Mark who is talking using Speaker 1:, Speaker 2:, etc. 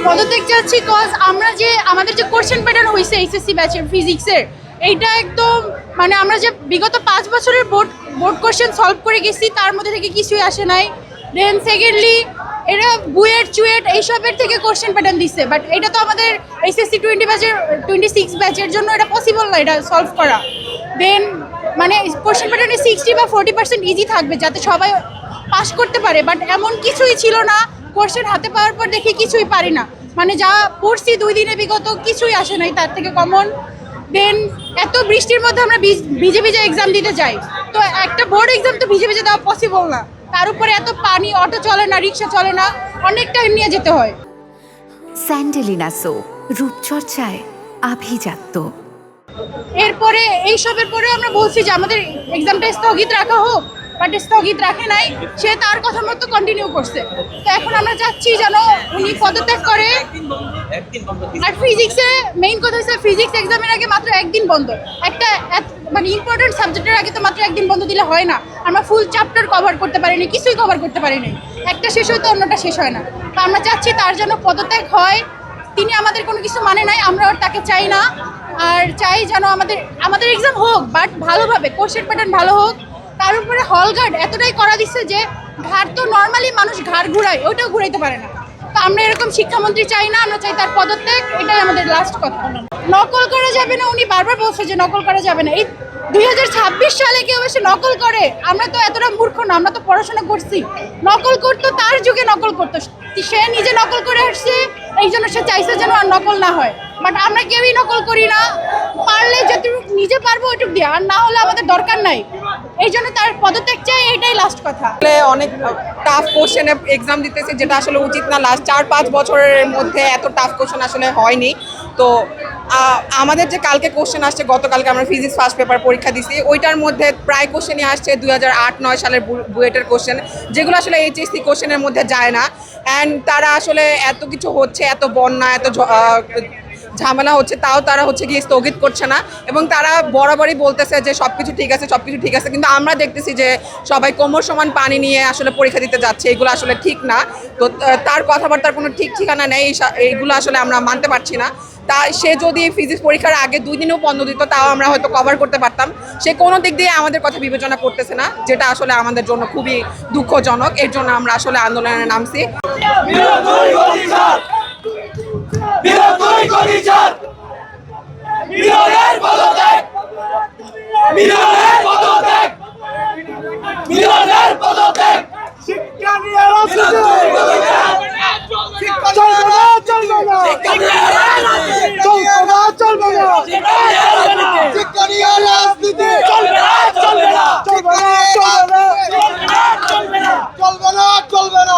Speaker 1: পদত্যাগ চাচ্ছি কজ আমরা যে আমাদের যে কোশ্চেন প্যাটার্ন হয়েছে এইচএসসি ব্যাচের ফিজিক্সের, এইটা একদম মানে আমরা যে বিগত 5 বছরের বোর্ড কোশ্চেন সলভ করে গেছি তার মধ্যে থেকে কিছুই আসে নাই। দেন সেকেন্ডলি এরা বুয়েট চুয়েট এইসবের থেকে কোশ্চেন প্যাটার্ন দিচ্ছে, বাট এটা তো আমাদের এইচএসসি 26 ব্যাচের জন্য এটা পসিবল না এটা সলভ করা। দেন মানে কোশ্চেন প্যাটার্নে 60 বা 40% ইজি থাকবে যাতে সবাই পাস করতে পারে, বাট এমন কিছুই ছিল না। কোশ্চেন হাতে পাওয়ার পর দেখি কিছুই পারি না, মানে যা পড়ছি 2 দিনে বিগত কিছুই আসে নাই তার থেকে কমন। দেন এত বৃষ্টির মধ্যে আমরা ভিজে ভিজে এক্সাম দিতে যাই, তো একটা বোর্ড এক্সাম তো ভিজে ভিজে দেওয়া পসিবল না, তার উপরে এত পানি, অটো চলে না, রিক্সা চলে না, অনেক টাইম নিয়ে যেতে হয়।
Speaker 2: স্যান্ডেলিনা সো, রূপচর্চায় আভিজাত্য।
Speaker 1: এরপরে এইসবের পরে আমরা বলছি যে আমাদের এক্সামটা স্থগিত রাখা হোক, বাট স্থগিত রাখে নাই, সে তার কথা মতো কন্টিনিউ করছে। তো এখন আমরা চাচ্ছি যেন উনি পদত্যাগ করে। আর ফিজিক্সে মেইন কথা হচ্ছে ফিজিক্স এক্সামের আগে মাত্র একদিন বন্ধ, একটা মানে ইম্পর্টেন্ট সাবজেক্টের আগে তো মাত্র একদিন বন্ধ দিলে হয় না। আমরা ফুল চ্যাপ্টার কভার করতে পারিনি, কিছুই কভার করতে পারিনি, একটা শেষ হয় তো অন্যটা শেষ হয় না। তো আমরা চাচ্ছি তার জন্য পদত্যাগ হয়। তিনি আমাদের কোনো কিছু মানে নাই, আমরা আর তাকে চাই না। আর চাই যেন আমাদের এক্সাম হোক, বাট ভালোভাবে, কোশ্চেন প্যাটার্ন ভালো হোক। তার উপরে হল গার্ড এতটাই করা দিচ্ছে যে ঘাড় তো নর্মালি মানুষ ঘাড় ঘুরায়, ওইটাও ঘুরাইতে পারে না। তো আমরা এরকম শিক্ষামন্ত্রী চাই না, আমরা চাই তার পদত্যাগ, এটাই আমাদের লাস্ট কথা। নকল করা যাবে না, উনি বারবার বলছে যে নকল করা যাবে না। এই 2026 সালে কেউ এসে নকল করে? আমরা তো এতটা মূর্খ না, আমরা তো পড়াশোনা করছি। নকল করতো তার যুগে নকল করতো, সে নিজে নকল করে আসছে, এই জন্য সে চাইছে যেন আর নকল না হয়। বাট আমরা কেউই নকল করি না, পারলে যতটুকু নিজে পারবো ওইটুকু দিয়ে, আর না হলে আমাদের দরকার নাই। এই জন্য তার পদত্যাগ চাই, এটাই লাস্ট কথা।
Speaker 3: অনেক টাফ কোশ্চেনে এক্সাম দিতেছে, যেটা আসলে উচিত না। লাস্ট 4-5 বছরের মধ্যে এত টাফ কোশ্চেন আসলে হয়নি। তো আমাদের যে কালকে কোশ্চেন আসছে, গতকালকে আমরা ফিজিক্স ফার্স্ট পেপার পরীক্ষা দিছি, ওইটার মধ্যে প্রায় কোশ্চেনই আসছে 2008-9 সালের বুয়েটের কোশ্চেন, যেগুলো আসলে এইচএসসি কোশ্চেনের মধ্যে যায় না। অ্যান্ড তারা আসলে এত কিছু হচ্ছে, এত বন্যা, এত ঝামেলা হচ্ছে, তাও তারা হচ্ছে গিয়ে স্থগিত করছে না। এবং তারা বরাবরই বলতেছে যে সব কিছু ঠিক আছে, সব কিছু ঠিক আছে, কিন্তু আমরা দেখতেছি যে সবাই কোমর সমান পানি নিয়ে আসলে পরীক্ষা দিতে যাচ্ছে, এগুলো আসলে ঠিক না। তো তার কথাবার্তার কোনো ঠিক ঠিকানা নেই, এইগুলো আসলে আমরা মানতে পারছি না। তা সে যদি ফিজিক্স পরীক্ষার আগে 2 দিনেও বন্ধ দিত, তাও আমরা হয়তো কভার করতে পারতাম। সে কোনো দিক দিয়ে আমাদের কথা বিবেচনা করতেছে না, যেটা আসলে আমাদের জন্য খুবই দুঃখজনক। এর জন্য আমরা আসলে আন্দোলনে নামছি।
Speaker 4: চলবে না